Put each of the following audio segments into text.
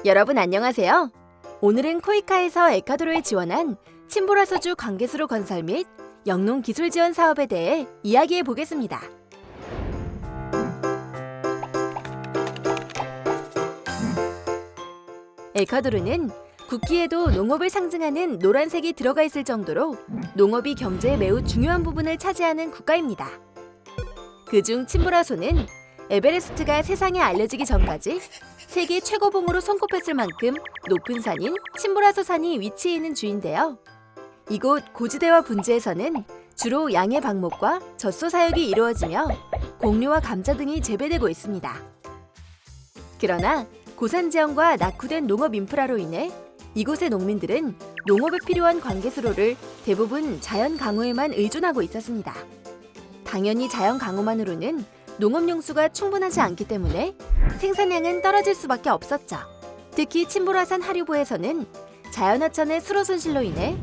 여러분 안녕하세요. 오늘은 코이카에서 에콰도르에 지원한 침보라 소주 관계수로 건설 및 영농 기술 지원 사업에 대해 이야기해 보겠습니다. 에콰도르는 국기에도 농업을 상징하는 노란색이 들어가 있을 정도로 농업이 경제의 매우 중요한 부분을 차지하는 국가입니다. 그중 침보라소는 에베레스트가 세상에 알려지기 전까지 세계 최고봉으로 손꼽혔을 만큼 높은 산인 침보라소 산이 위치해 있는 주인데요. 이곳 고지대와 분지에서는 주로 양의 방목과 젖소 사육이 이루어지며 곡류와 감자 등이 재배되고 있습니다. 그러나 고산 지형과 낙후된 농업 인프라로 인해 이곳의 농민들은 농업에 필요한 관계수로를 대부분 자연 강우에만 의존하고 있었습니다. 당연히 자연 강우만으로는 농업 용수가 충분하지 않기 때문에 생산량은 떨어질 수밖에 없었죠. 특히 침보라산 하류보에서는 자연하천의 수로 손실로 인해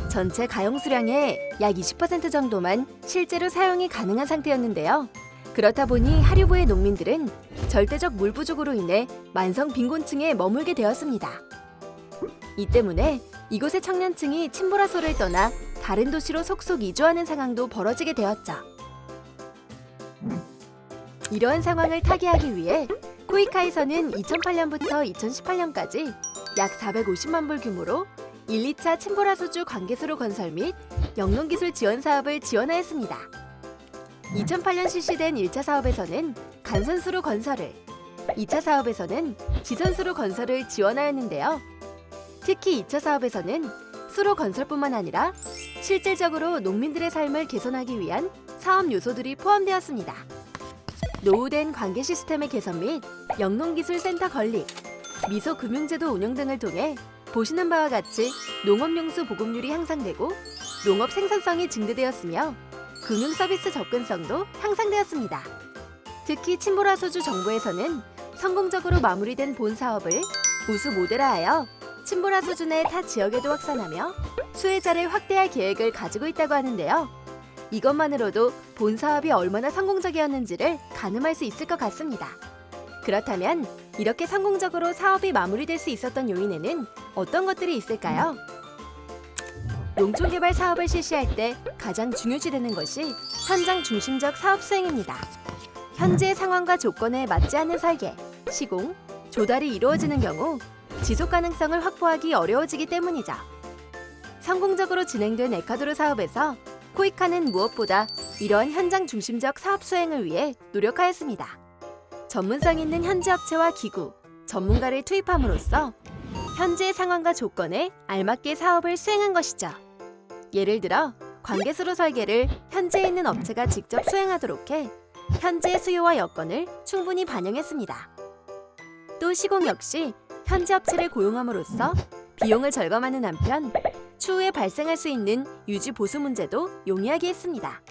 전체 가용 수량의 약 20% 정도만 실제로 사용이 가능한 상태였는데요. 그렇다 보니 하류보의 농민들은 절대적 물 부족으로 인해 만성 빈곤층에 머물게 되었습니다. 이 때문에 이곳의 청년층이 침보라소를 떠나 다른 도시로 속속 이주하는 상황도 벌어지게 되었죠. 이러한 상황을 타개하기 위해 코이카에서는 2008년부터 2018년까지 약 450만 불 규모로 1, 2차 침보라 소주 관계수로 건설 및 영농기술 지원 사업을 지원하였습니다. 2008년 실시된 1차 사업에서는 간선수로 건설을, 2차 사업에서는 지선수로 건설을 지원하였는데요. 특히 2차 사업에서는 수로 건설뿐만 아니라 실질적으로 농민들의 삶을 개선하기 위한 사업 요소들이 포함되었습니다. 노후된 관계 시스템의 개선 및 영농기술센터 건립, 미소금융제도 운영 등을 통해 보시는 바와 같이 농업용수 보급률이 향상되고 농업 생산성이 증대되었으며 금융 서비스 접근성도 향상되었습니다. 특히 침보라 소주 정부에서는 성공적으로 마무리된 본 사업을 우수 모델화하여 침보라 소주 내 타 지역에도 확산하며 수혜자를 확대할 계획을 가지고 있다고 하는데요. 이것만으로도 본 사업이 얼마나 성공적이었는지를 가늠할 수 있을 것 같습니다. 그렇다면 이렇게 성공적으로 사업이 마무리될 수 있었던 요인에는 어떤 것들이 있을까요? 농촌개발 사업을 실시할 때 가장 중요시되는 것이 현장 중심적 사업 수행입니다. 현재의 상황과 조건에 맞지 않는 설계, 시공, 조달이 이루어지는 경우 지속 가능성을 확보하기 어려워지기 때문이죠. 성공적으로 진행된 에콰도르 사업에서 코이카는 무엇보다 이러한 현장 중심적 사업 수행을 위해 노력하였습니다. 전문성 있는 현지 업체와 기구, 전문가를 투입함으로써 현재의 상황과 조건에 알맞게 사업을 수행한 것이죠. 예를 들어 관계수로 설계를 현지에 있는 업체가 직접 수행하도록 해 현지의 수요와 여건을 충분히 반영했습니다. 또 시공 역시 현지 업체를 고용함으로써 비용을 절감하는 한편 추후에 발생할 수 있는 유지 보수 문제도 용이하게 했습니다.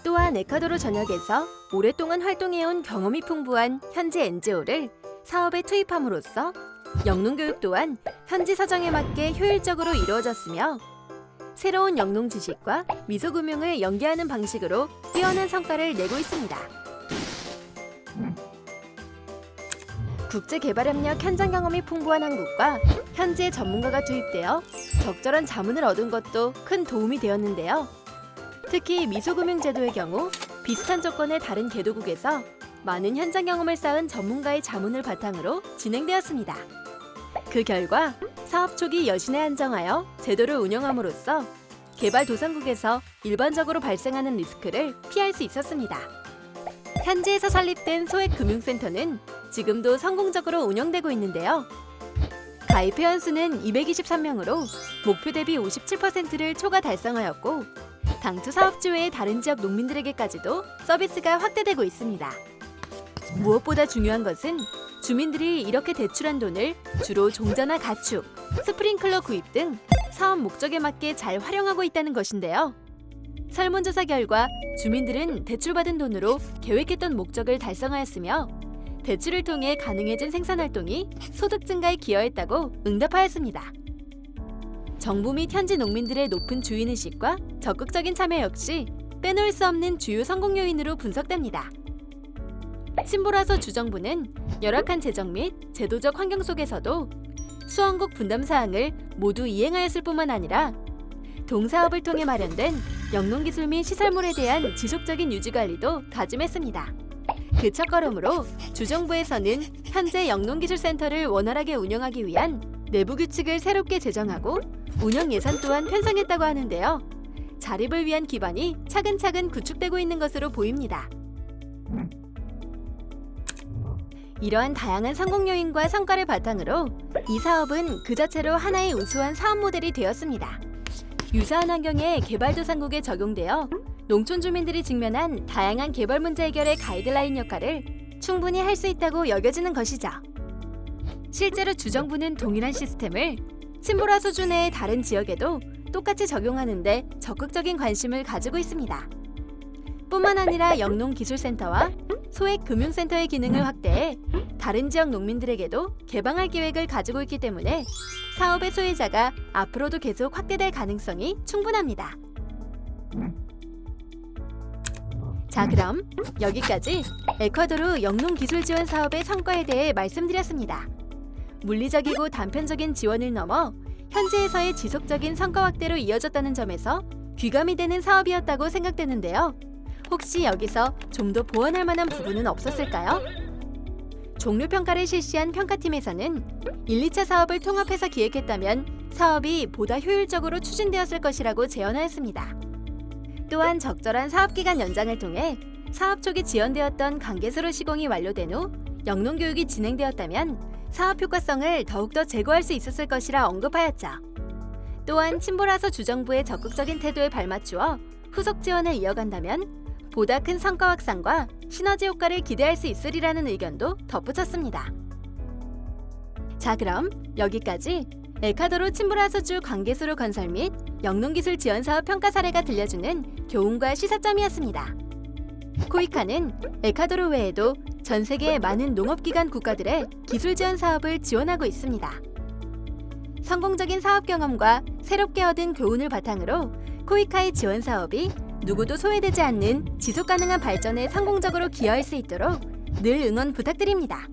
또한 에콰도르 전역에서 오랫동안 활동해온 경험이 풍부한 현지 NGO를 사업에 투입함으로써 영농교육 또한 현지 사정에 맞게 효율적으로 이루어졌으며 새로운 영농 지식과 미소금융을 연계하는 방식으로 뛰어난 성과를 내고 있습니다. 국제개발협력 현장 경험이 풍부한 한국과 현지의 전문가가 투입되어 적절한 자문을 얻은 것도 큰 도움이 되었는데요. 특히 미소금융제도의 경우 비슷한 조건의 다른 개도국에서 많은 현장 경험을 쌓은 전문가의 자문을 바탕으로 진행되었습니다. 그 결과 사업 초기 여신에 한정하여 제도를 운영함으로써 개발도상국에서 일반적으로 발생하는 리스크를 피할 수 있었습니다. 현지에서 설립된 소액금융센터는 지금도 성공적으로 운영되고 있는데요. 가입 회원 수는 223명으로 목표 대비 57%를 초과 달성하였고 당초 사업지 외의 다른 지역 농민들에게까지도 서비스가 확대되고 있습니다. 무엇보다 중요한 것은 주민들이 이렇게 대출한 돈을 주로 종자나 가축, 스프링클러 구입 등 사업 목적에 맞게 잘 활용하고 있다는 것인데요. 설문조사 결과 주민들은 대출받은 돈으로 계획했던 목적을 달성하였으며 대출을 통해 가능해진 생산활동이 소득 증가에 기여했다고 응답하였습니다. 정부 및 현지 농민들의 높은 주인의식과 적극적인 참여 역시 빼놓을 수 없는 주요 성공 요인으로 분석됩니다. 친보라서 주정부는 열악한 재정 및 제도적 환경 속에서도 수원국 분담 사항을 모두 이행하였을 뿐만 아니라 동사업을 통해 마련된 영농기술 및 시설물에 대한 지속적인 유지관리도 다짐했습니다. 그 첫걸음으로 주정부에서는 현재 영농기술센터를 원활하게 운영하기 위한 내부 규칙을 새롭게 제정하고 운영 예산 또한 편성했다고 하는데요. 자립을 위한 기반이 차근차근 구축되고 있는 것으로 보입니다. 이러한 다양한 성공 요인과 성과를 바탕으로 이 사업은 그 자체로 하나의 우수한 사업 모델이 되었습니다. 유사한 환경에 개발도상국에 적용되어 농촌 주민들이 직면한 다양한 개발 문제 해결의 가이드라인 역할을 충분히 할 수 있다고 여겨지는 것이죠. 실제로 주정부는 동일한 시스템을 친보라 수주 내의 다른 지역에도 똑같이 적용하는 데 적극적인 관심을 가지고 있습니다. 뿐만 아니라 영농기술센터와 소액금융센터의 기능을 확대해 다른 지역 농민들에게도 개방할 계획을 가지고 있기 때문에 사업의 소외자가 앞으로도 계속 확대될 가능성이 충분합니다. 자, 그럼 여기까지 에콰도르 영농기술 지원 사업의 성과에 대해 말씀드렸습니다. 물리적이고 단편적인 지원을 넘어 현지에서의 지속적인 성과 확대로 이어졌다는 점에서 귀감이 되는 사업이었다고 생각되는데요. 혹시 여기서 좀 더 보완할 만한 부분은 없었을까요? 종료평가를 실시한 평가팀에서는 1, 2차 사업을 통합해서 기획했다면 사업이 보다 효율적으로 추진되었을 것이라고 제언하였습니다. 또한 적절한 사업기간 연장을 통해 사업 초기 지연되었던 관계수로 시공이 완료된 후 영농교육이 진행되었다면 사업 효과성을 더욱더 제고할 수 있었을 것이라 언급하였죠. 또한 친보라서 주정부의 적극적인 태도에 발맞추어 후속 지원을 이어간다면 보다 큰 성과 확산과 시너지 효과를 기대할 수 있으리라는 의견도 덧붙였습니다. 자, 그럼 여기까지 에콰도르 친보라서주 관계수로 건설 및 영농기술 지원 사업 평가 사례가 들려주는 교훈과 시사점이었습니다. 코이카는 에콰도르 외에도 전 세계의 많은 농업기관 국가들의 기술 지원 사업을 지원하고 있습니다. 성공적인 사업 경험과 새롭게 얻은 교훈을 바탕으로 코이카의 지원 사업이 누구도 소외되지 않는 지속가능한 발전에 성공적으로 기여할 수 있도록 늘 응원 부탁드립니다.